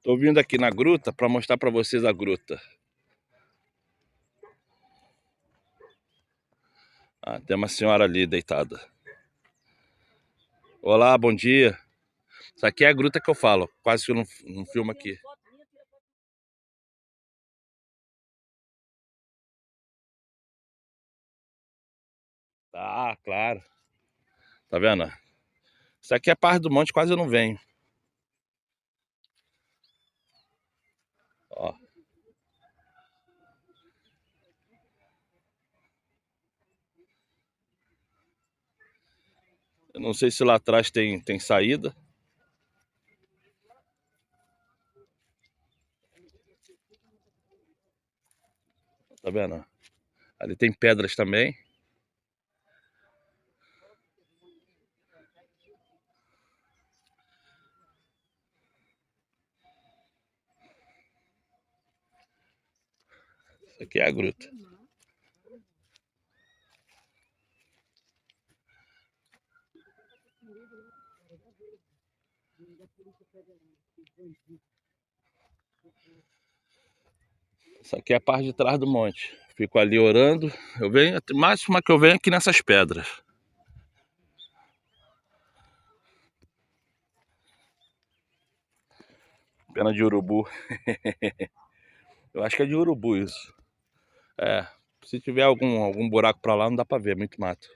Tô vindo aqui na gruta para mostrar para vocês a gruta. Ah, tem uma senhora ali deitada. Olá, bom dia. Isso aqui é a gruta que eu falo. Quase que eu não filmo aqui. Ah, claro. Tá vendo? Isso aqui é parte do monte, quase eu não venho. Ó. Eu não sei se lá atrás tem saída. Tá vendo? Ali tem pedras também. Isso aqui é a gruta. Isso aqui é a parte de trás do monte. Fico ali orando. Eu venho, o máximo que eu venho aqui nessas pedras. Pena de urubu. Eu acho que é de urubu isso. É, se tiver algum buraco pra lá, não dá pra ver, muito mato.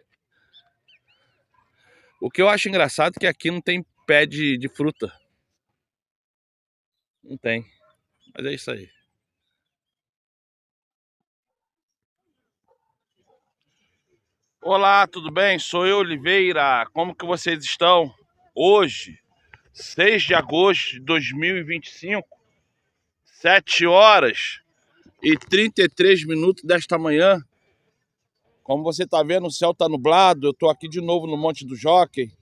O que eu acho engraçado é que aqui não tem pé de fruta. Não tem. Mas é isso aí. Olá, tudo bem? Sou eu, Oliveira. Como que vocês estão? Hoje, 6 de agosto de 2025, 7 horas e 33 minutos desta manhã. Como você tá vendo, o céu tá nublado. Eu tô aqui de novo no Monte do Jockey.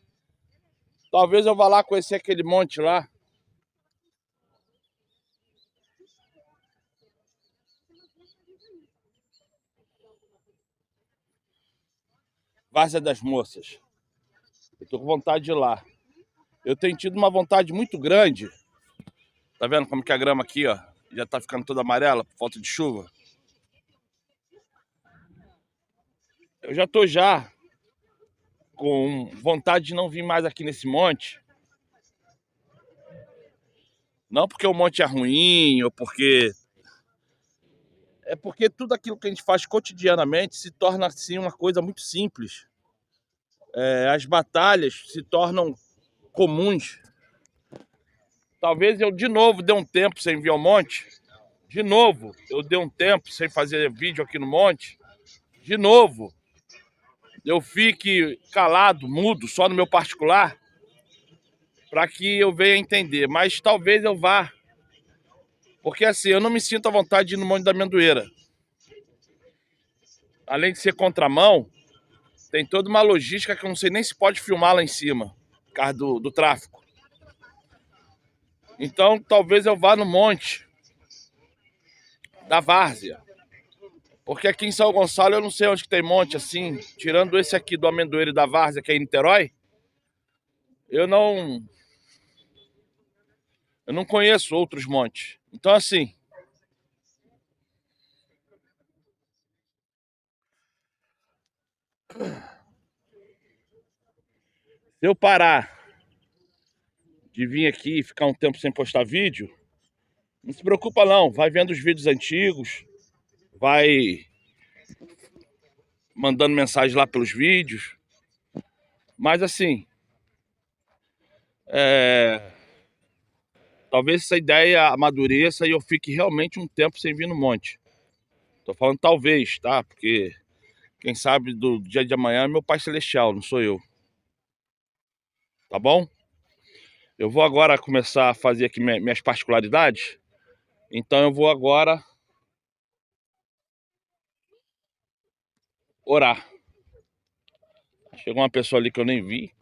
Talvez eu vá lá conhecer aquele monte lá. Várzea das Moças. Eu tô com vontade de ir lá. Eu tenho tido uma vontade muito grande. Tá vendo como que a grama aqui, ó, já tá ficando toda amarela por falta de chuva? Eu já tô com vontade de não vir mais aqui nesse monte. Não porque o monte é ruim ou porque... É porque tudo aquilo que a gente faz cotidianamente se torna assim uma coisa muito simples. As batalhas se tornam comuns. Talvez eu de novo dê um tempo sem vir ao monte. De novo eu dê um tempo sem fazer vídeo aqui no monte. De novo eu fique calado, mudo, só no meu particular, para que eu venha entender. Mas talvez eu vá, porque assim, eu não me sinto à vontade de ir no Monte da Amendoeira. Além de ser contramão, tem toda uma logística que eu não sei nem se pode filmar lá em cima, por causa do tráfico. Então talvez eu vá no Monte da Várzea, porque aqui em São Gonçalo eu não sei onde que tem monte assim, tirando esse aqui do Amendoeiro e da Várzea, que é em Niterói, eu não conheço outros montes. Então assim, se eu parar de vir aqui e ficar um tempo sem postar vídeo, não se preocupa não, vai vendo os vídeos antigos, vai mandando mensagem lá pelos vídeos. Mas assim, talvez essa ideia amadureça e eu fique realmente um tempo sem vir no monte. Tô falando talvez, tá? Porque quem sabe do dia de amanhã é meu Pai Celestial, não sou eu. Tá bom? Eu vou agora começar a fazer aqui minhas particularidades. Então eu vou agora orar. Chegou uma pessoa ali que eu nem vi.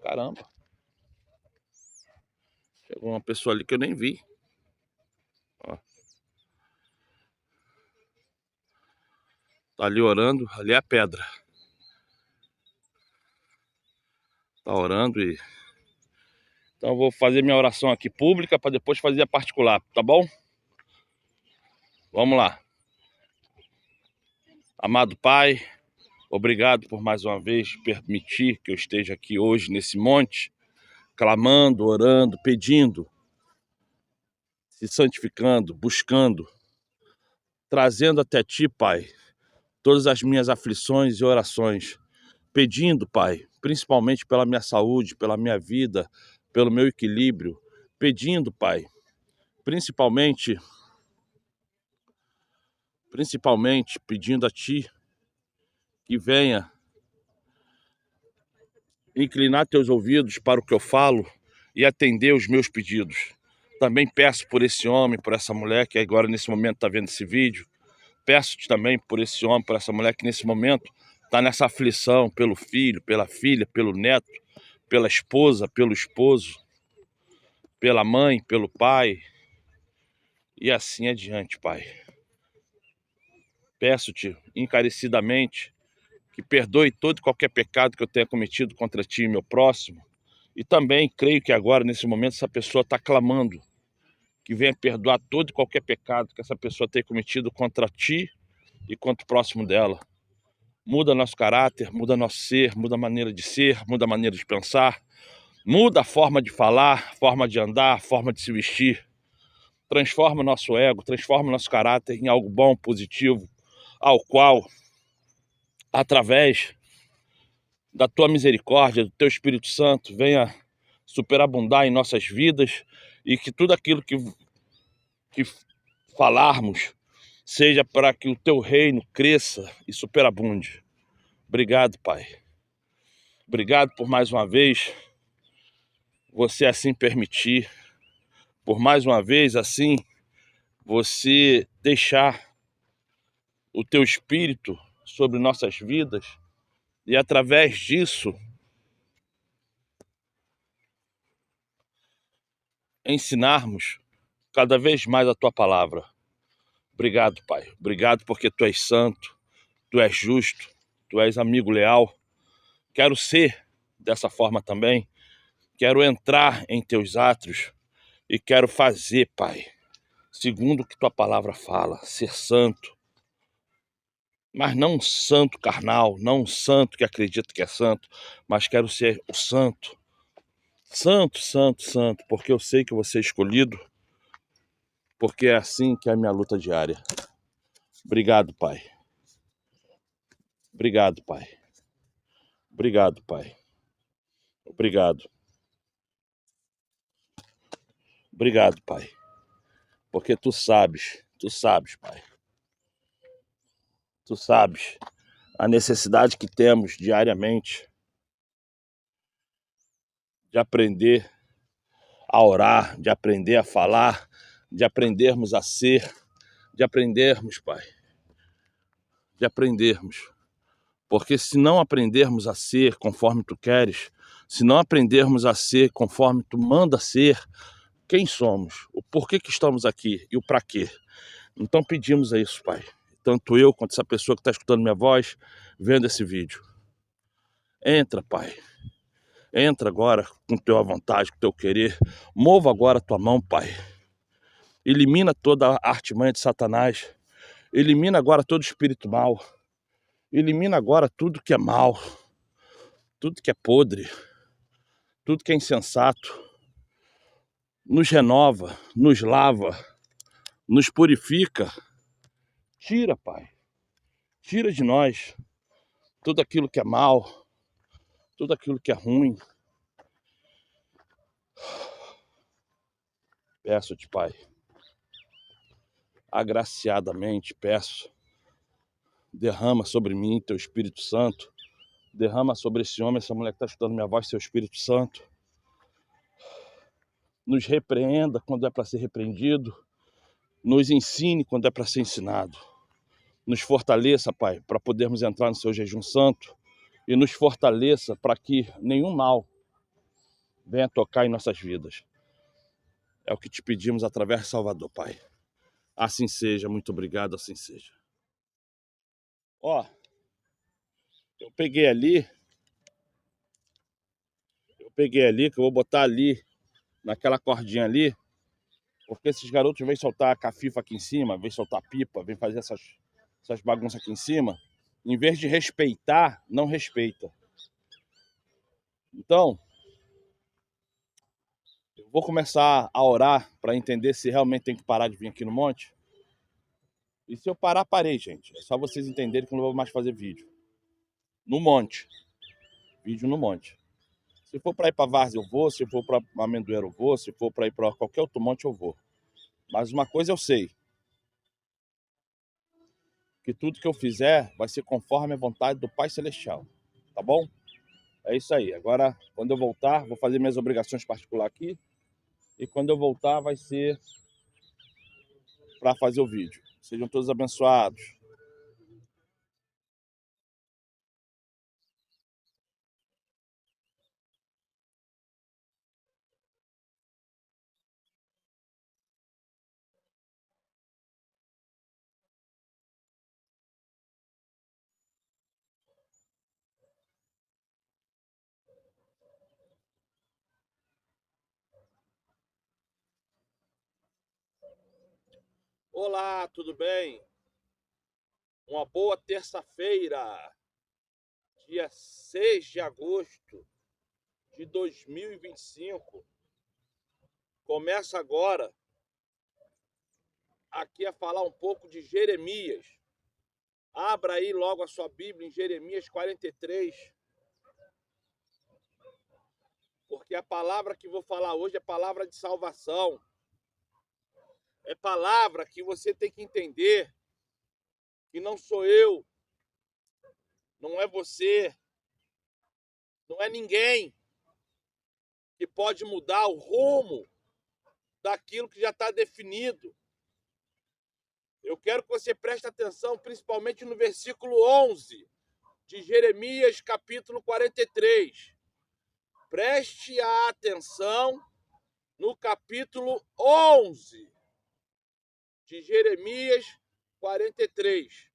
Caramba. Chegou uma pessoa ali que eu nem vi. Ó. Tá ali orando, ali é a pedra. Tá orando e Então eu vou fazer minha oração aqui pública para depois fazer a particular, tá bom? Vamos lá. Amado Pai, obrigado por mais uma vez permitir que eu esteja aqui hoje nesse monte, clamando, orando, pedindo, se santificando, buscando, trazendo até Ti, Pai, todas as minhas aflições e orações, pedindo, Pai, principalmente pela minha saúde, pela minha vida, pelo meu equilíbrio, pedindo, Pai, principalmente pedindo a Ti que venha inclinar teus ouvidos para o que eu falo e atender os meus pedidos. Também peço por esse homem, por essa mulher que agora nesse momento está vendo esse vídeo. Peço-te também por esse homem, por essa mulher que nesse momento está nessa aflição pelo filho, pela filha, pelo neto, pela esposa, pelo esposo, pela mãe, pelo pai e assim adiante, Pai. Peço-te encarecidamente que perdoe todo e qualquer pecado que eu tenha cometido contra ti e meu próximo. E também creio que agora, nesse momento, essa pessoa está clamando que venha perdoar todo e qualquer pecado que essa pessoa tenha cometido contra ti e contra o próximo dela. Muda nosso caráter, muda nosso ser, muda a maneira de ser, muda a maneira de pensar, muda a forma de falar, forma de andar, forma de se vestir. Transforma o nosso ego, transforma o nosso caráter em algo bom, positivo, ao qual, através da tua misericórdia, do teu Espírito Santo, venha superabundar em nossas vidas e que tudo aquilo que falarmos seja para que o teu reino cresça e superabunde. Obrigado, Pai. Obrigado por mais uma vez você assim permitir, por mais uma vez assim você deixar o teu Espírito sobre nossas vidas e através disso ensinarmos cada vez mais a tua palavra. Obrigado, Pai. Obrigado porque tu és santo, tu és justo, tu és amigo leal. Quero ser dessa forma também. Quero entrar em teus átrios e quero fazer, Pai, segundo o que tua palavra fala, ser santo. Mas não um santo carnal, não um santo que acredita que é santo, mas quero ser o santo. Santo, santo, santo, porque eu sei que você é escolhido, porque é assim que é a minha luta diária. Obrigado, Pai. Obrigado, Pai. Obrigado, Pai. Obrigado. Obrigado, Pai. Porque tu sabes, Pai. Tu sabes a necessidade que temos diariamente de aprender a orar, de aprender a falar, de aprendermos a ser, de aprendermos, Pai, de aprendermos. Porque se não aprendermos a ser conforme tu queres, se não aprendermos a ser conforme tu manda ser, quem somos, o porquê que estamos aqui e o para quê. Então pedimos a isso, Pai. Tanto eu quanto essa pessoa que está escutando minha voz, vendo esse vídeo. Entra, Pai. Entra agora com tua vontade, com teu querer. Mova agora a tua mão, Pai. Elimina toda a artimanha de Satanás. Elimina agora todo espírito mau. Elimina agora tudo que é mal. Tudo que é podre. Tudo que é insensato. Nos renova, nos lava, nos purifica. Tira, Pai. Tira de nós tudo aquilo que é mal, tudo aquilo que é ruim. Peço-te, Pai, agraciadamente peço, derrama sobre mim teu Espírito Santo, derrama sobre esse homem, essa mulher que está escutando minha voz, seu Espírito Santo. Nos repreenda quando é para ser repreendido, nos ensine quando é para ser ensinado. Nos fortaleça, Pai, para podermos entrar no seu jejum santo e nos fortaleça para que nenhum mal venha tocar em nossas vidas. É o que te pedimos através de Salvador, Pai. Assim seja, muito obrigado, assim seja. Ó, eu peguei ali, que eu vou botar ali naquela cordinha ali, porque esses garotos vêm soltar cafifa aqui em cima, vêm soltar pipa, vêm fazer essas bagunças aqui em cima. Em vez de respeitar, não respeita. Então, eu vou começar a orar para entender se realmente tem que parar de vir aqui no monte. E se eu parar, parei, gente. É só vocês entenderem que eu não vou mais fazer vídeo. No monte. Vídeo no monte. Se for para ir para Várzea, eu vou. Se for para Amendoeiro, eu vou. Se for para ir para qualquer outro monte, eu vou. Mas uma coisa eu sei. Que tudo que eu fizer vai ser conforme a vontade do Pai Celestial. Tá bom? É isso aí. Agora, quando eu voltar, vou fazer minhas obrigações particulares aqui. E quando eu voltar, vai ser para fazer o vídeo. Sejam todos abençoados. Olá, tudo bem? Uma boa terça-feira, dia 6 de agosto de 2025. Começa agora aqui a falar um pouco de Jeremias. Abra aí logo a sua Bíblia em Jeremias 43, porque a palavra que vou falar hoje é palavra de salvação. É palavra que você tem que entender que não sou eu, não é você, não é ninguém que pode mudar o rumo daquilo que já está definido. Eu quero que você preste atenção, principalmente no versículo 11 de Jeremias, capítulo 43. Preste atenção no capítulo 11 de Jeremias 43.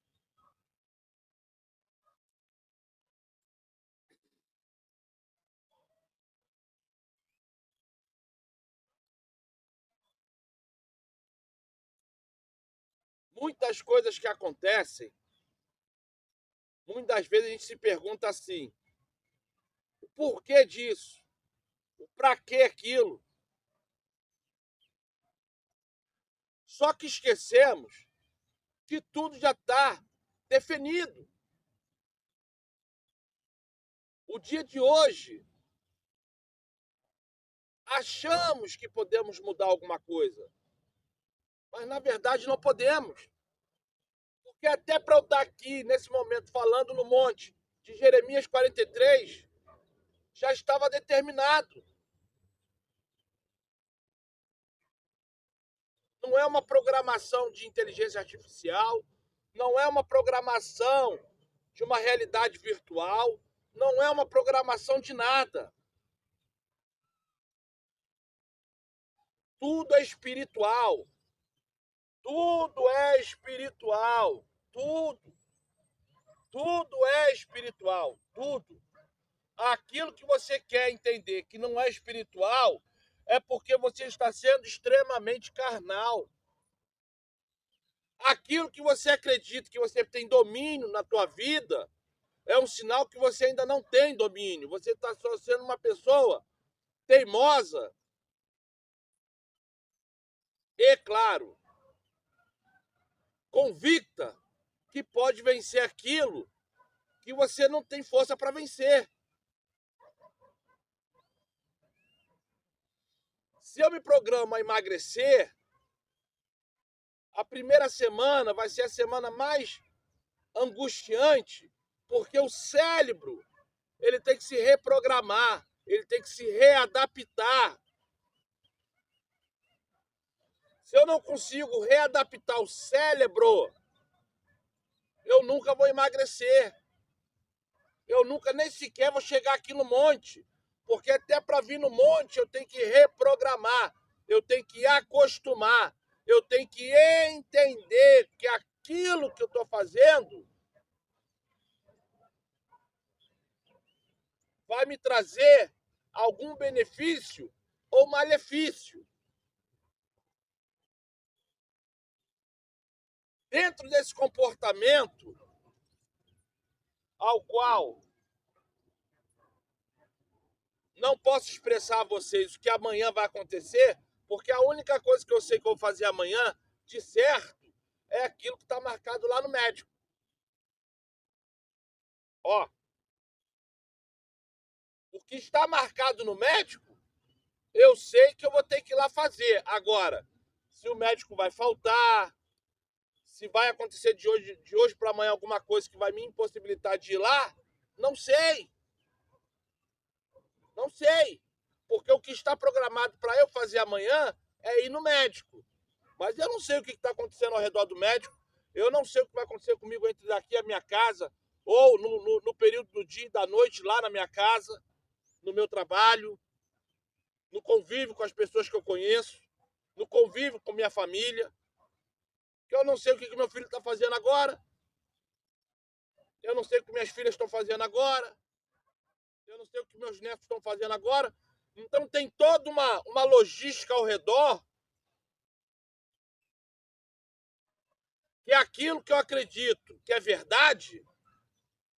Muitas coisas que acontecem, muitas vezes a gente se pergunta assim: o porquê disso? O para que aquilo? Só que esquecemos que tudo já está definido. O dia de hoje, achamos que podemos mudar alguma coisa, mas na verdade não podemos. Porque até para eu estar aqui, nesse momento, falando no monte de Jeremias 43, já estava determinado. Não é uma programação de inteligência artificial, não é uma programação de uma realidade virtual, não é uma programação de nada. Tudo é espiritual. Tudo é espiritual. Tudo. Tudo é espiritual. Tudo. Aquilo que você quer entender que não é espiritual é porque você está sendo extremamente carnal. Aquilo que você acredita que você tem domínio na tua vida é um sinal que você ainda não tem domínio. Você está só sendo uma pessoa teimosa e, claro, convicta que pode vencer aquilo que você não tem força para vencer. Se eu me programo a emagrecer, a primeira semana vai ser a semana mais angustiante, porque o cérebro ele tem que se reprogramar, ele tem que se readaptar. Se eu não consigo readaptar o cérebro, eu nunca vou emagrecer. Eu nunca nem sequer vou chegar aqui no monte, porque até para vir no monte eu tenho que reprogramar, eu tenho que acostumar, eu tenho que entender que aquilo que eu estou fazendo vai me trazer algum benefício ou malefício. Dentro desse comportamento ao qual não posso expressar a vocês o que amanhã vai acontecer, porque a única coisa que eu sei que eu vou fazer amanhã, de certo, é aquilo que está marcado lá no médico. Ó, o que está marcado no médico, eu sei que eu vou ter que ir lá fazer. Agora, se o médico vai faltar, se vai acontecer de hoje para amanhã alguma coisa que vai me impossibilitar de ir lá, não sei. Não sei. Porque o que está programado para eu fazer amanhã é ir no médico. Mas eu não sei o que está acontecendo ao redor do médico. Eu não sei o que vai acontecer comigo entre daqui a minha casa, ou no período do dia e da noite lá na minha casa, no meu trabalho, no convívio com as pessoas que eu conheço, no convívio com minha família. Que eu não sei o que meu filho está fazendo agora. Eu não sei o que minhas filhas estão fazendo agora. Eu não sei o que meus netos estão fazendo agora. Então tem toda uma logística ao redor que aquilo que eu acredito que é verdade,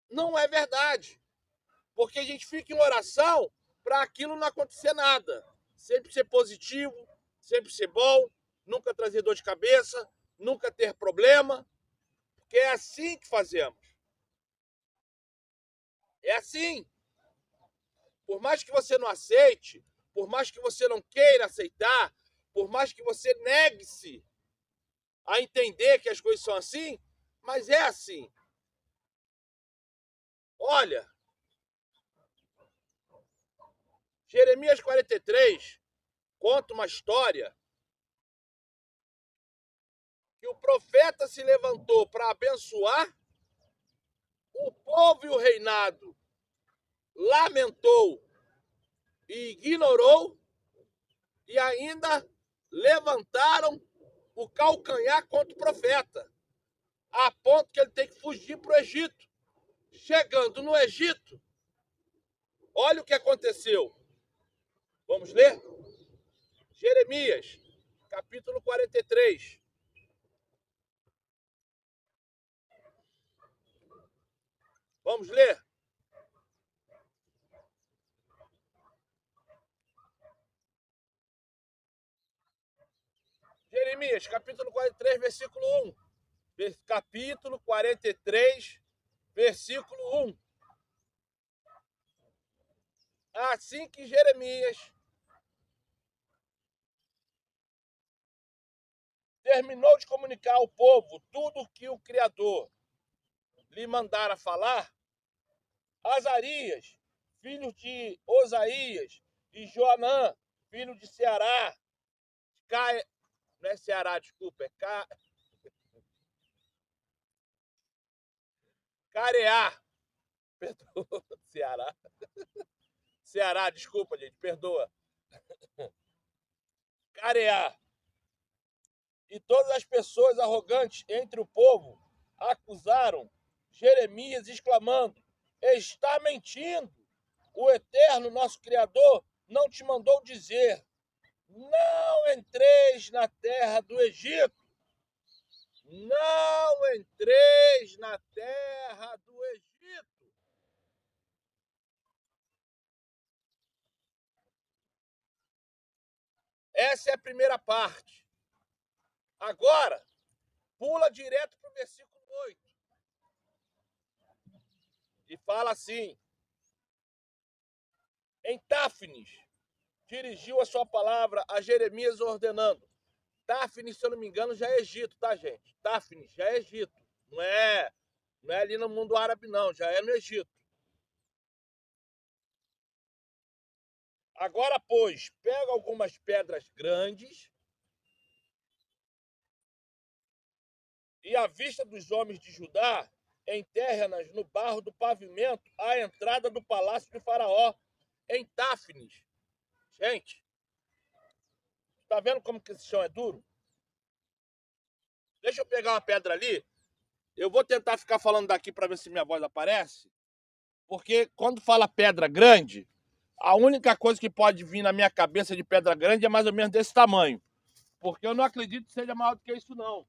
não é verdade. Porque a gente fica em oração para aquilo não acontecer nada. Sempre ser positivo, sempre ser bom, nunca trazer dor de cabeça, nunca ter problema. Porque é assim que fazemos. É assim. Por mais que você não aceite, por mais que você não queira aceitar, por mais que você negue-se a entender que as coisas são assim, mas é assim. Olha, Jeremias 43 conta uma história que o profeta se levantou para abençoar, o povo e o reinado lamentou e ignorou, e ainda levantaram o calcanhar contra o profeta, a ponto que ele tem que fugir para o Egito. Chegando no Egito, olha o que aconteceu. Vamos ler? Jeremias, capítulo 43. Vamos ler? Jeremias, capítulo 43, versículo 1. Capítulo 43, versículo 1. Assim que Jeremias terminou de comunicar ao povo tudo o que o Criador lhe mandara falar, Azarias, filho de Osaías, e Joanã, filho de Ceará, não é Ceará, desculpa, é Careá, perdoa, Ceará, Ceará, desculpa, gente, perdoa, Careá, e todas as pessoas arrogantes entre o povo acusaram Jeremias, exclamando: está mentindo, o Eterno, nosso Criador, não te mandou dizer: não entreis na terra do Egito. Não entreis na terra do Egito. Essa é a primeira parte. Agora, pula direto para o versículo 8. E fala assim: em Táfnis, dirigiu a sua palavra a Jeremias ordenando. Táfnis, se eu não me engano, já é Egito, tá, gente? Táfnis já é Egito. Não é ali no mundo árabe, não. Já é no Egito. Agora, pois, pega algumas pedras grandes e, à vista dos homens de Judá, enterra-nas no barro do pavimento à entrada do palácio de Faraó, em Táfnis. Gente, tá vendo como que esse chão é duro? Deixa eu pegar uma pedra ali. Eu vou tentar ficar falando daqui para ver se minha voz aparece. Porque quando fala pedra grande, A única coisa que pode vir na minha cabeça de pedra grande é mais ou menos desse tamanho. Porque eu não acredito que seja maior do que isso, não.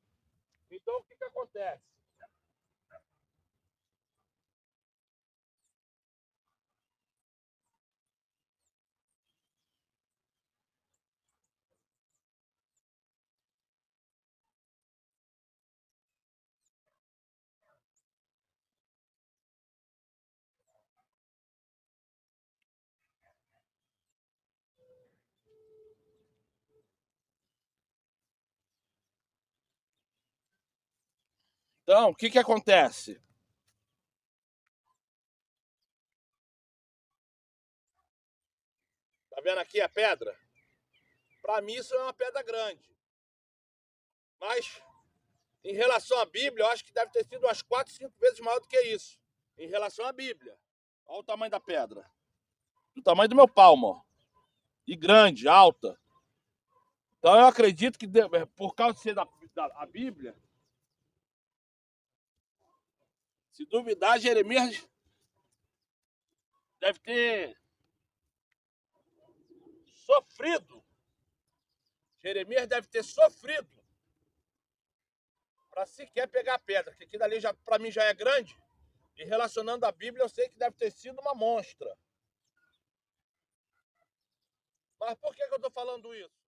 Então, o que acontece? Então, o que acontece? Tá vendo aqui a pedra? Para mim, isso é uma pedra grande. Mas, em relação à Bíblia, eu acho que deve ter sido umas 4, 5 vezes maior do que isso. Em relação à Bíblia. Olha o tamanho da pedra. Do tamanho do meu palmo, ó. E grande, alta. Então, eu acredito que, por causa de ser da Bíblia, se duvidar, Jeremias deve ter sofrido. Jeremias deve ter sofrido para sequer pegar a pedra, porque aquilo ali para mim já é grande. E relacionando a Bíblia, eu sei que deve ter sido uma monstra. Mas por que eu estou falando isso?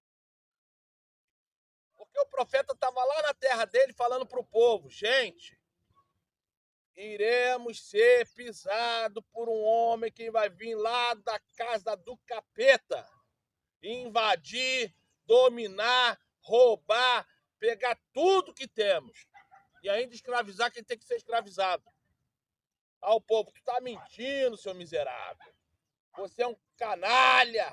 Porque o profeta estava lá na terra dele falando para o povo: gente, iremos ser pisados por um homem que vai vir lá da casa do capeta, invadir, dominar, roubar, pegar tudo que temos e ainda escravizar quem tem que ser escravizado. Ao povo, tu tá mentindo, seu miserável. Você é um canalha.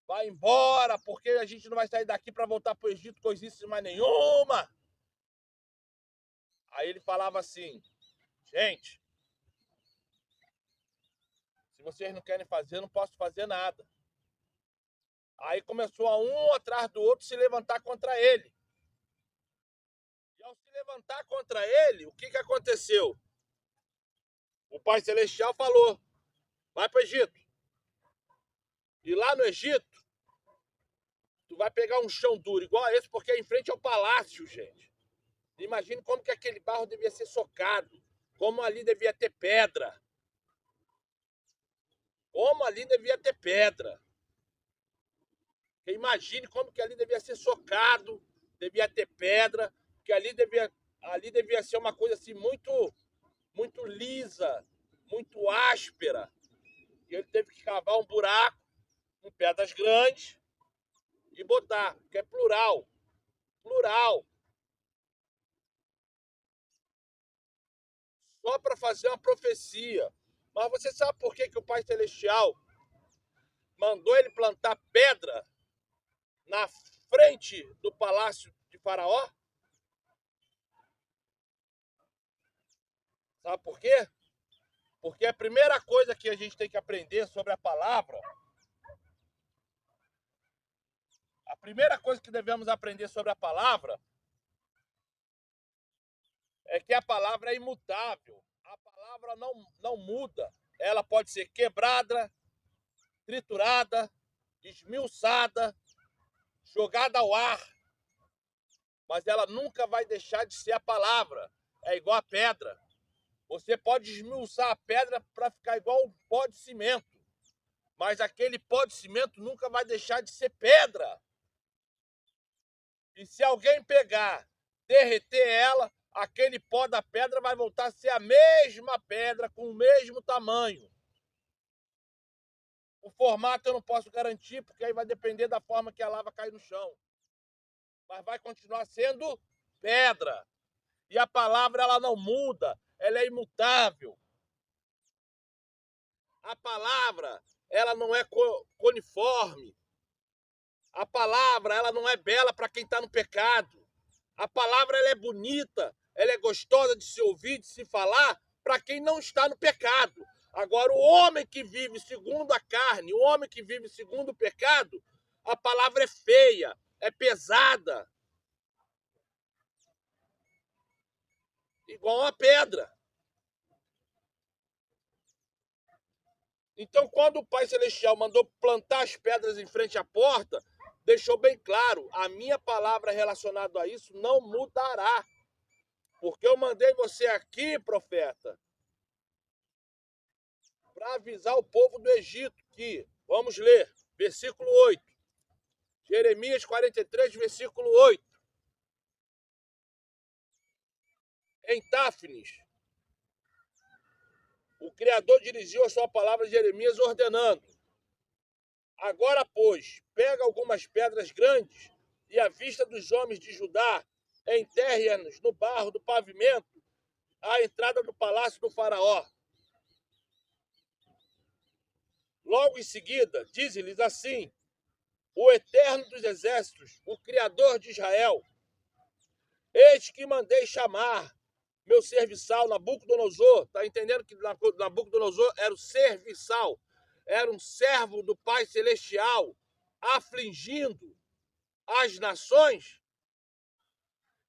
Vai embora, porque a gente não vai sair daqui para voltar pro Egito coisíssima nenhuma. Aí ele falava assim: gente, se vocês não querem fazer, eu não posso fazer nada. Aí começou a um atrás do outro se levantar contra ele. E ao se levantar contra ele, o que aconteceu? O Pai Celestial falou: vai para o Egito. E lá no Egito, tu vai pegar um chão duro igual a esse, porque é em frente ao palácio, gente. Imagine como que aquele barro devia ser socado, como ali devia ter pedra. Como ali devia ter pedra. Imagine como que ali devia ser socado, devia ter pedra, que ali devia ser uma coisa assim muito lisa, muito áspera. E ele teve que cavar um buraco com pedras grandes e botar, que é plural, plural, só para fazer uma profecia. Mas você sabe por que o Pai Celestial mandou ele plantar pedra na frente do palácio de Faraó? Sabe por quê? Porque a primeira coisa que a gente tem que aprender sobre a palavra, a primeira coisa que devemos aprender sobre a palavra é que a palavra é imutável. A palavra não muda. Ela pode ser quebrada, triturada, esmiuçada, jogada ao ar, mas ela nunca vai deixar de ser a palavra. É igual a pedra. Você pode esmiuçar a pedra para ficar igual um pó de cimento, mas aquele pó de cimento nunca vai deixar de ser pedra. E se alguém pegar, derreter ela, aquele pó da pedra vai voltar a ser a mesma pedra, com o mesmo tamanho. O formato eu não posso garantir, porque aí vai depender da forma que a lava cai no chão. Mas vai continuar sendo pedra. E a palavra, ela não muda, ela é imutável. A palavra, ela não é coniforme. A palavra, ela não é bela para quem está no pecado. A palavra, ela é bonita, ela é gostosa de se ouvir, de se falar, para quem não está no pecado. Agora, o homem que vive segundo a carne, o homem que vive segundo o pecado, a palavra é feia, é pesada, igual uma pedra. Então, quando o Pai Celestial mandou plantar as pedras em frente à porta, deixou bem claro, a minha palavra relacionada a isso não mudará. Porque eu mandei você aqui, profeta, para avisar o povo do Egito que, vamos ler, versículo 8, Jeremias 43, versículo 8. Em Táfnis, o Criador dirigiu a sua palavra a Jeremias ordenando: agora, pois, pega algumas pedras grandes e à vista dos homens de Judá, enterre-as no barro do pavimento à entrada do palácio do faraó. Logo em seguida, dize-lhes assim: o Eterno dos Exércitos, o Criador de Israel, eis que mandei chamar meu serviçal Nabucodonosor. Está entendendo que Nabucodonosor era o serviçal, era um servo do Pai Celestial, afligindo as nações?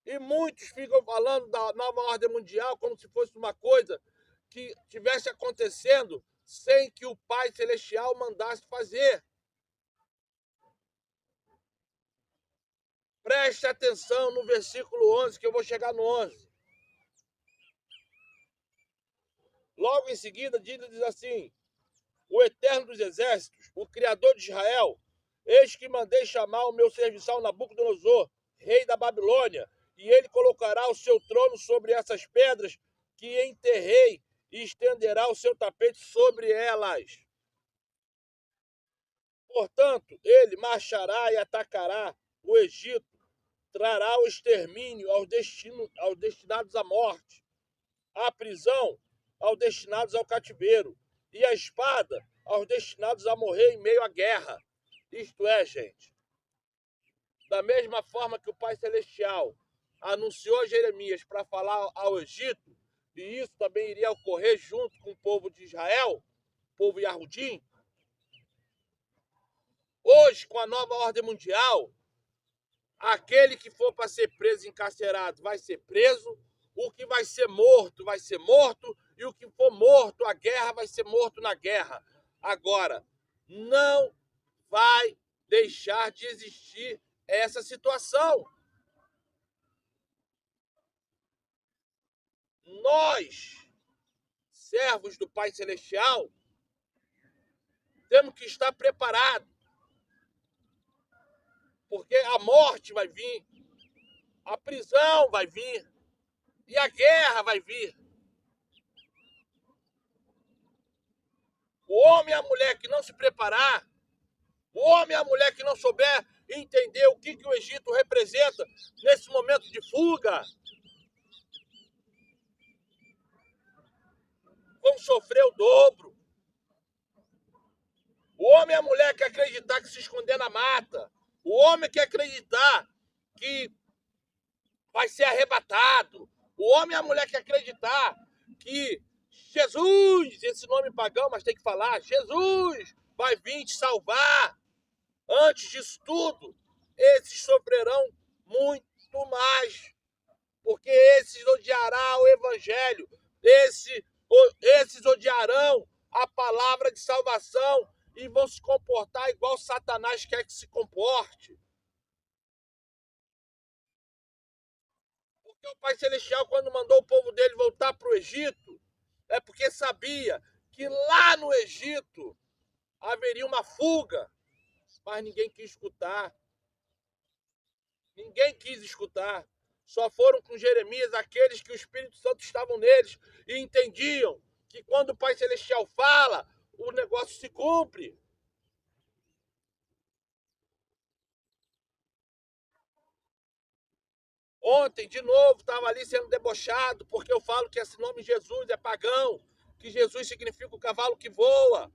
E muitos ficam falando da nova ordem mundial como se fosse uma coisa que estivesse acontecendo sem que o Pai Celestial mandasse fazer. Preste atenção no versículo 11, que eu vou chegar no 11. Logo em seguida, diz assim: o Eterno dos Exércitos, o Criador de Israel, eis que mandei chamar o meu serviçal Nabucodonosor, rei da Babilônia, e ele colocará o seu trono sobre essas pedras que enterrei e estenderá o seu tapete sobre elas. Portanto, ele marchará e atacará o Egito, trará o extermínio aos destinados à morte, a prisão aos destinados ao cativeiro, e a espada aos destinados a morrer em meio à guerra. Isto é, gente, da mesma forma que o Pai Celestial anunciou a Jeremias para falar ao Egito, e isso também iria ocorrer junto com o povo de Israel, o povo Yahudim, hoje, com a nova ordem mundial, aquele que for para ser preso e encarcerado vai ser preso, o que vai ser morto, e o que for morto, a guerra vai ser morto na guerra. Agora, não vai deixar de existir essa situação. Nós, servos do Pai Celestial, temos que estar preparados, porque a morte vai vir, a prisão vai vir e a guerra vai vir. O homem e a mulher que não se preparar, o homem e a mulher que não souber entender o que o Egito representa nesse momento de fuga, vão sofrer o dobro. O homem e a mulher que acreditar que se esconder na mata, o homem que acreditar que vai ser arrebatado, o homem e a mulher que acreditar que Jesus, esse nome pagão, mas tem que falar, Jesus vai vir te salvar. Antes disso tudo, esses sofrerão muito mais, porque esses odiarão o evangelho, esses odiarão a palavra de salvação e vão se comportar igual Satanás quer que se comporte. Porque o Pai Celestial, quando mandou o povo dele voltar para o Egito, é porque sabia que lá no Egito haveria uma fuga, mas ninguém quis escutar. Ninguém quis escutar. Só foram com Jeremias aqueles que o Espírito Santo estavam neles e entendiam que quando o Pai Celestial fala, o negócio se cumpre. Ontem, de novo, estava ali sendo debochado, porque eu falo que esse nome Jesus é pagão, que Jesus significa o cavalo que voa.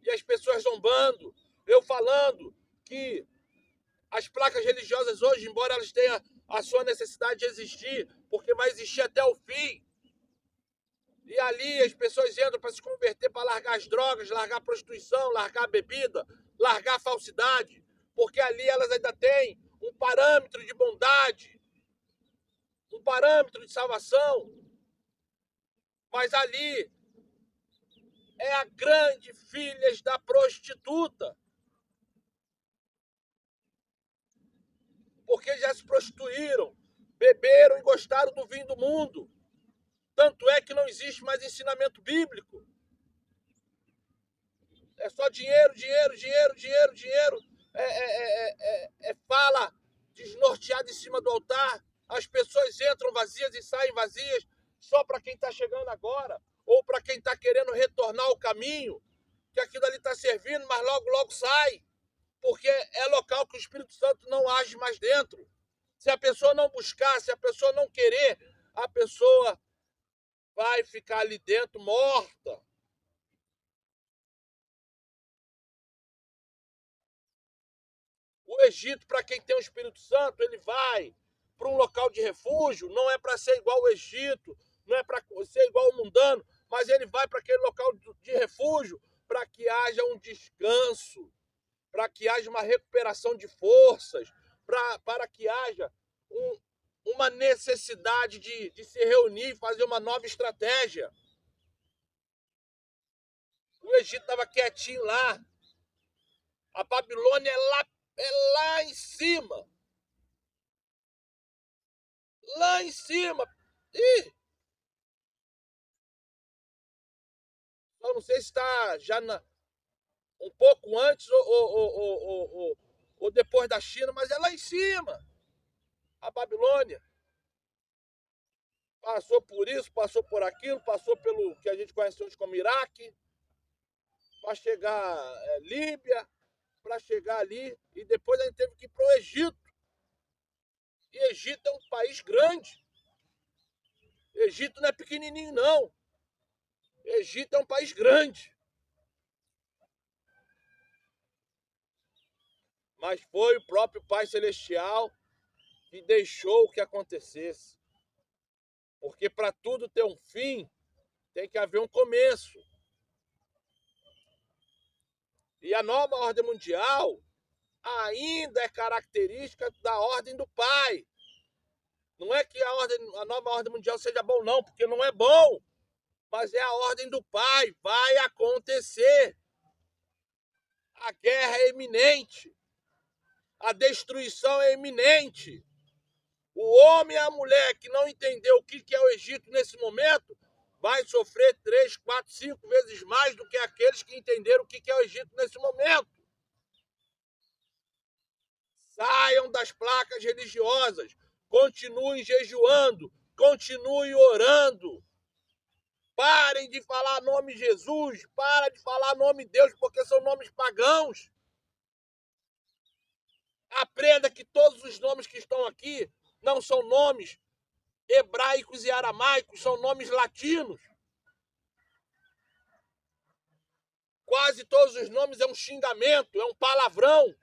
E as pessoas zombando. Eu falando que as placas religiosas hoje, embora elas tenham a sua necessidade de existir, porque vai existir até o fim. E ali as pessoas entram para se converter, para largar as drogas, largar a prostituição, largar a bebida, largar a falsidade. Porque ali elas ainda têm um parâmetro de bondade, um parâmetro de salvação. Mas ali é a grande filha da prostituta. Porque já se prostituíram, beberam e gostaram do vinho do mundo. Tanto é que não existe mais ensinamento bíblico. É só dinheiro, dinheiro, dinheiro, dinheiro, dinheiro. Fala desnorteada em cima do altar. As pessoas entram vazias e saem vazias só para quem está chegando agora ou para quem está querendo retornar ao caminho, que aquilo ali está servindo, mas logo, logo sai. Porque é local que o Espírito Santo não age mais dentro. Se a pessoa não buscar, se a pessoa não querer, a pessoa vai ficar ali dentro morta. O Egito, para quem tem o Espírito Santo, ele vai para um local de refúgio, não é para ser igual ao Egito, não é para ser igual ao mundano, mas ele vai para aquele local de refúgio para que haja um descanso, para que haja uma recuperação de forças, para que haja uma necessidade de se reunir e fazer uma nova estratégia. O Egito estava quietinho lá. A Babilônia é lá em cima. Lá em cima. Ih, eu não sei se está já um pouco antes ou depois da China, mas é lá em cima. A Babilônia passou por isso, passou por aquilo, passou pelo que a gente conhece hoje como Iraque, para chegar Líbia, para chegar ali, e depois a gente teve que ir para o Egito. E Egito é um país grande. Egito não é pequenininho, não. Egito é um país grande. Mas foi o próprio Pai Celestial que deixou que acontecesse. Porque para tudo ter um fim, tem que haver um começo. E a nova ordem mundial ainda é característica da ordem do Pai. Não é que a nova ordem mundial seja bom, não, porque não é bom. Mas é a ordem do Pai. Vai acontecer. A guerra é iminente. A destruição é iminente. O homem e a mulher que não entendeu o que é o Egito nesse momento vai sofrer 3, 4, 5 vezes mais do que aqueles que entenderam o que é o Egito nesse momento. Saiam das placas religiosas, continuem jejuando, continuem orando. Parem de falar nome Jesus, para de falar nome Deus, porque são nomes pagãos. Aprenda que todos os nomes que estão aqui não são nomes hebraicos e aramaicos, são nomes latinos. Quase todos os nomes é um xingamento, é um palavrão.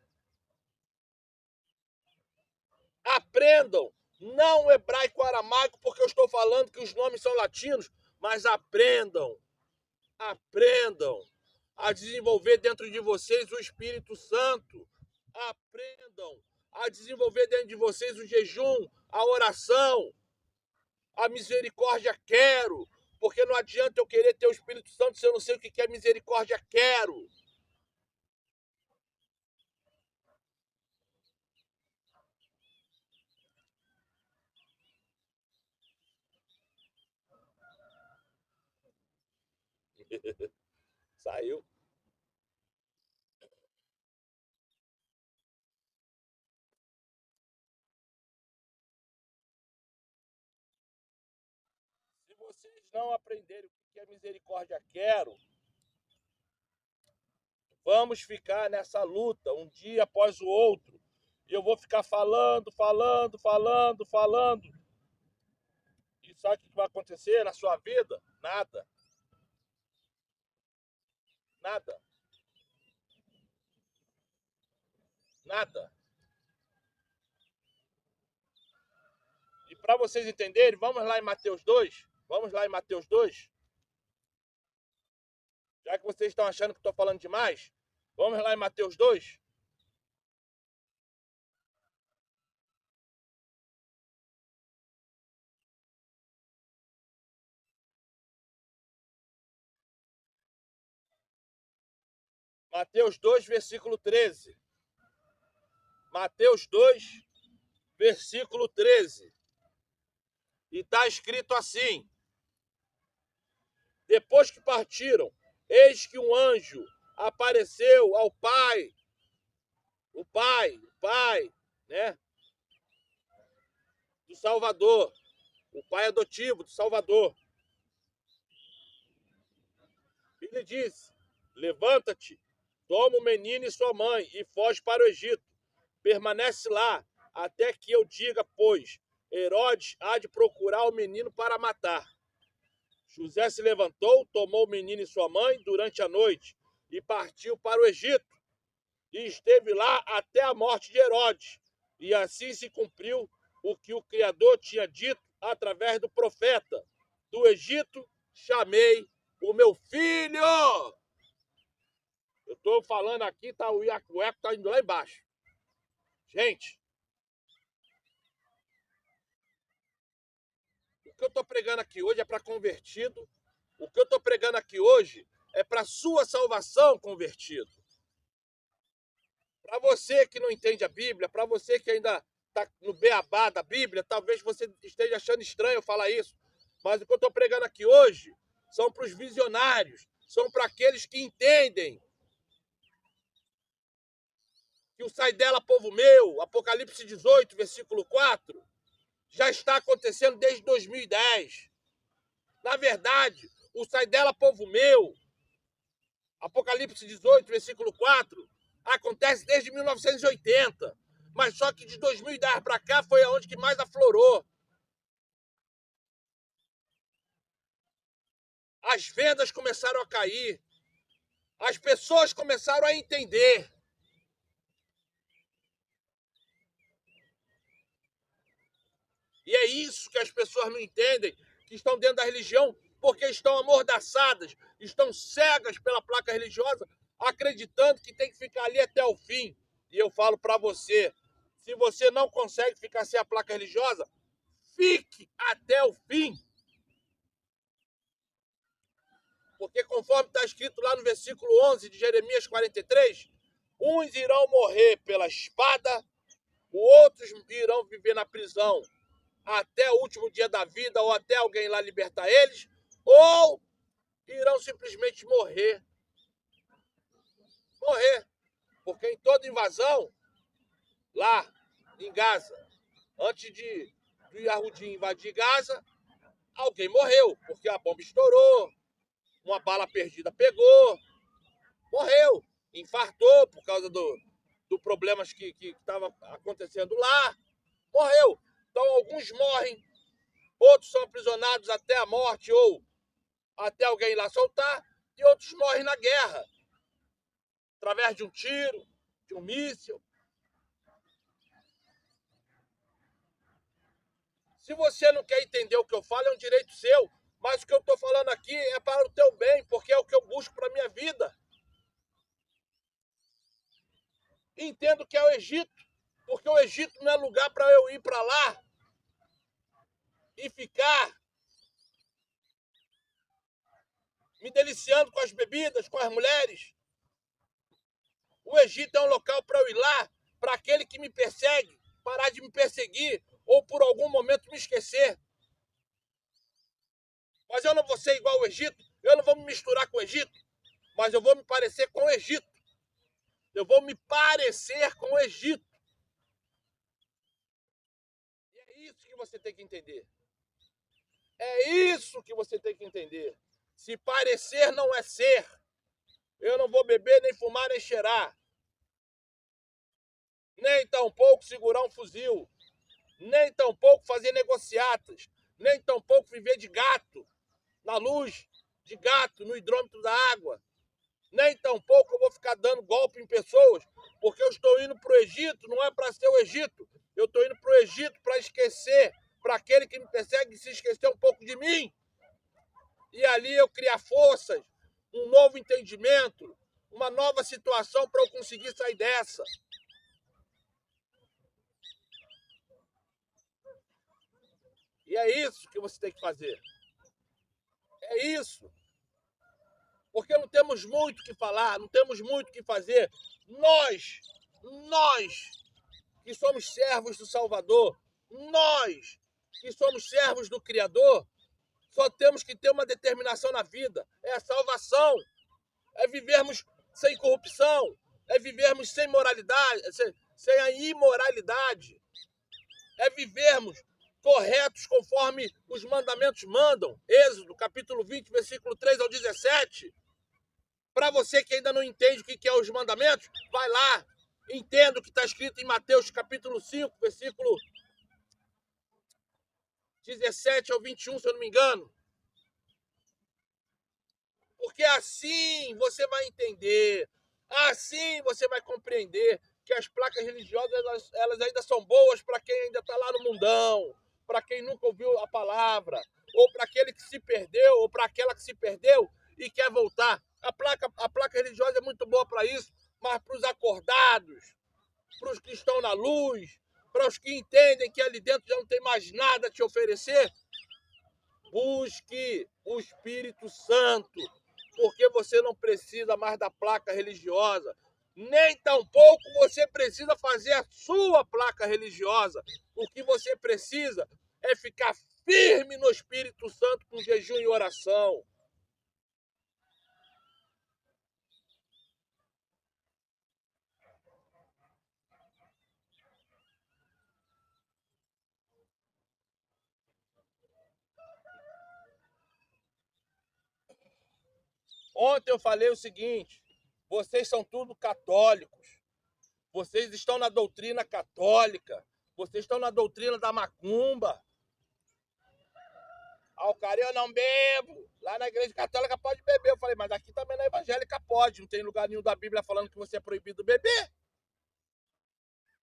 Aprendam, não hebraico aramaico, porque eu estou falando que os nomes são latinos, mas aprendam a desenvolver dentro de vocês o Espírito Santo. Aprendam a desenvolver dentro de vocês o jejum, a oração, a misericórdia quero, porque não adianta eu querer ter o Espírito Santo se eu não sei o que é misericórdia quero. Saiu. Se vocês não aprenderem o que é misericórdia quero, vamos ficar nessa luta um dia após o outro. E eu vou ficar falando, falando, falando, falando. E sabe o que vai acontecer na sua vida? Nada. Nada. Nada. E para vocês entenderem, vamos lá em Mateus 2. Vamos lá em Mateus 2. Já que vocês estão achando que estou falando demais, vamos lá em Mateus 2. Mateus 2, versículo 13. Mateus 2, versículo 13. E está escrito assim: depois que partiram, eis que um anjo apareceu ao pai, o pai, né, do Salvador, o pai adotivo do Salvador. E lhe disse: levanta-te, toma o menino e sua mãe e foge para o Egito. Permanece lá até que eu diga, pois Herodes há de procurar o menino para matar. José se levantou, tomou o menino e sua mãe durante a noite e partiu para o Egito. E esteve lá até a morte de Herodes. E assim se cumpriu o que o Criador tinha dito através do profeta: do Egito chamei o meu filho. Eu estou falando aqui, tá, o eco está indo lá embaixo. Gente, o que eu estou pregando aqui hoje é para convertido. O que eu estou pregando aqui hoje é para sua salvação, convertido. Para você que não entende a Bíblia, para você que ainda está no beabá da Bíblia, talvez você esteja achando estranho eu falar isso, mas o que eu estou pregando aqui hoje são para os visionários, são para aqueles que entendem que o sai dela, povo meu, Apocalipse 18, versículo 4, já está acontecendo desde 2010. Na verdade, o sai dela, povo meu, Apocalipse 18, versículo 4, acontece desde 1980. Mas só que de 2010 para cá foi aonde que mais aflorou. As vendas começaram a cair. As pessoas começaram a entender. E é isso que as pessoas não entendem, que estão dentro da religião, porque estão amordaçadas, estão cegas pela placa religiosa, acreditando que tem que ficar ali até o fim. E eu falo para você, se você não consegue ficar sem a placa religiosa, fique até o fim. Porque conforme está escrito lá no versículo 11 de Jeremias 43, uns irão morrer pela espada, outros irão viver na prisão até o último dia da vida, ou até alguém lá libertar eles, ou irão simplesmente morrer. Morrer. Porque em toda invasão, lá em Gaza, antes do Yahudi invadir Gaza, alguém morreu, porque a bomba estourou, uma bala perdida pegou, morreu, infartou por causa do problemas que estavam acontecendo lá, morreu. Então alguns morrem, outros são aprisionados até a morte ou até alguém ir lá soltar, e outros morrem na guerra, através de um tiro, de um míssil. Se você não quer entender o que eu falo, é um direito seu, mas o que eu estou falando aqui é para o teu bem, porque é o que eu busco para a minha vida. Entendo que é o Egito, porque o Egito não é lugar para eu ir para lá e ficar me deliciando com as bebidas, com as mulheres. O Egito é um local para eu ir lá, para aquele que me persegue, parar de me perseguir ou por algum momento me esquecer. Mas eu não vou ser igual ao Egito, eu não vou me misturar com o Egito, mas eu vou me parecer com o Egito. Eu vou me parecer com o Egito. E é isso que você tem que entender. É isso que você tem que entender. Se parecer não é ser. Eu não vou beber, nem fumar, nem cheirar. Nem tampouco segurar um fuzil. Nem tampouco fazer negociatas. Nem tampouco viver de gato, na luz, de gato, no hidrômetro da água. Nem tampouco eu vou ficar dando golpe em pessoas, porque eu estou indo para o Egito, não é para ser o Egito. Eu estou indo para o Egito para esquecer, para aquele que me persegue se esquecer um pouco de mim. E ali eu criar forças, um novo entendimento, uma nova situação para eu conseguir sair dessa. E é isso que você tem que fazer. É isso. Porque não temos muito o que falar, não temos muito o que fazer. Nós que somos servos do Salvador, nós que somos servos do Criador, só temos que ter uma determinação na vida, é a salvação, é vivermos sem corrupção, é vivermos sem moralidade, sem a imoralidade, é vivermos corretos conforme os mandamentos mandam. Êxodo, capítulo 20, versículo 3 ao 17. Para você que ainda não entende o que é os mandamentos, vai lá, entenda o que está escrito em Mateus, capítulo 5, versículo 17 ao 21, se eu não me engano. Porque assim você vai entender, assim você vai compreender que as placas religiosas elas ainda são boas para quem ainda está lá no mundão, para quem nunca ouviu a palavra, ou para aquele que se perdeu, ou para aquela que se perdeu e quer voltar. A placa religiosa é muito boa para isso, mas para os acordados, para os que estão na luz, para os que entendem que ali dentro já não tem mais nada a te oferecer, busque o Espírito Santo, porque você não precisa mais da placa religiosa, nem tampouco você precisa fazer a sua placa religiosa. O que você precisa é ficar firme no Espírito Santo com jejum e oração. Ontem eu falei o seguinte: vocês são tudo católicos, vocês estão na doutrina católica, vocês estão na doutrina da macumba. O cara, eu não bebo. Lá na igreja católica pode beber. Eu falei, mas aqui também na evangélica pode. Não tem lugar nenhum da Bíblia falando que você é proibido beber.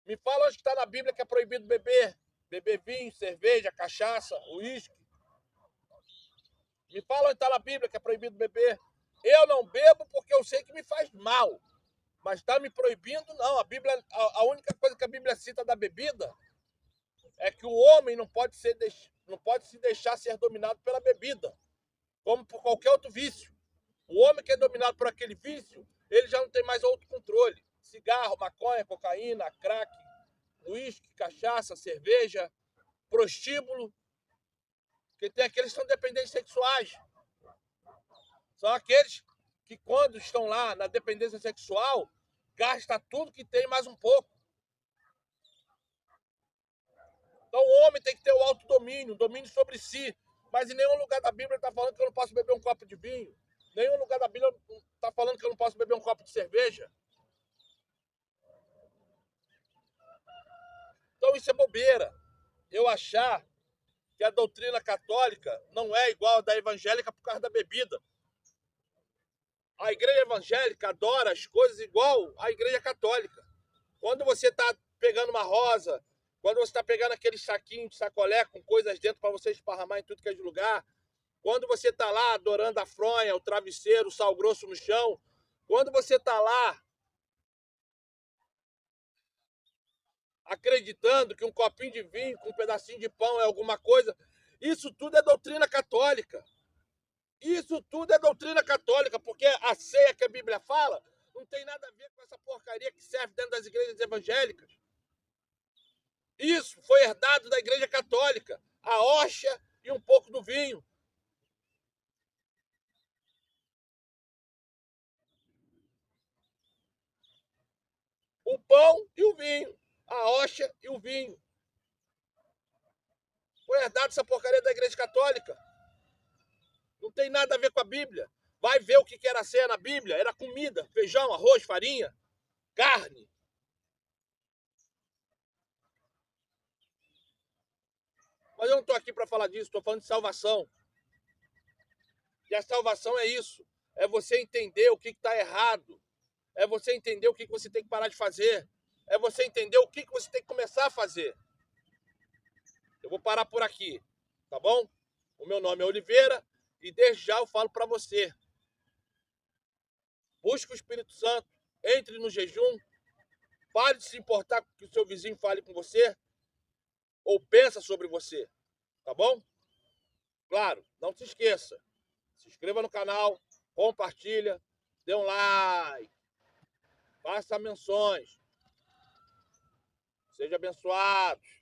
Me fala onde está na Bíblia que é proibido beber. Beber vinho, cerveja, cachaça, uísque. Me fala onde está na Bíblia que é proibido beber. Eu não bebo porque eu sei que me faz mal. Mas está me proibindo? Não. A única coisa que a Bíblia cita da bebida é que o homem não pode se deixar ser dominado pela bebida, como por qualquer outro vício. O homem que é dominado por aquele vício, ele já não tem mais outro controle. Cigarro, maconha, cocaína, crack, uísque, cachaça, cerveja, prostíbulo. Porque tem aqueles que são dependentes sexuais. São aqueles que, quando estão lá na dependência sexual, gasta tudo que tem mais um pouco. Então o homem tem que ter o autodomínio, domínio sobre si. Mas em nenhum lugar da Bíblia está falando que eu não posso beber um copo de vinho. Nenhum lugar da Bíblia está falando que eu não posso beber um copo de cerveja. Então isso é bobeira. Eu achar que a doutrina católica não é igual a da evangélica por causa da bebida. A igreja evangélica adora as coisas igual à igreja católica. Quando você está pegando uma rosa, quando você está pegando aquele saquinho de sacolé com coisas dentro para você esparramar em tudo que é de lugar, quando você está lá adorando a fronha, o travesseiro, o sal grosso no chão, quando você está lá acreditando que um copinho de vinho com um pedacinho de pão é alguma coisa, isso tudo é doutrina católica. Isso tudo é doutrina católica, porque a ceia que a Bíblia fala não tem nada a ver com essa porcaria que serve dentro das igrejas evangélicas. Isso foi herdado da igreja católica, a hóstia e um pouco do vinho. O pão e o vinho, a hóstia e o vinho. Foi herdado essa porcaria da igreja católica. Não tem nada a ver com a Bíblia. Vai ver o que era a ceia na Bíblia. Era comida, feijão, arroz, farinha, carne. Mas eu não estou aqui para falar disso, estou falando de salvação. E a salvação é isso. É você entender o que está errado. É você entender o que você tem que parar de fazer. É você entender o que você tem que começar a fazer. Eu vou parar por aqui, tá bom? O meu nome é Oliveira e desde já eu falo para você. Busque o Espírito Santo, entre no jejum, pare de se importar com o que o seu vizinho fale com você ou pensa sobre você, tá bom? Claro, não se esqueça, se inscreva no canal, compartilha, dê um like, faça menções. Sejam abençoados.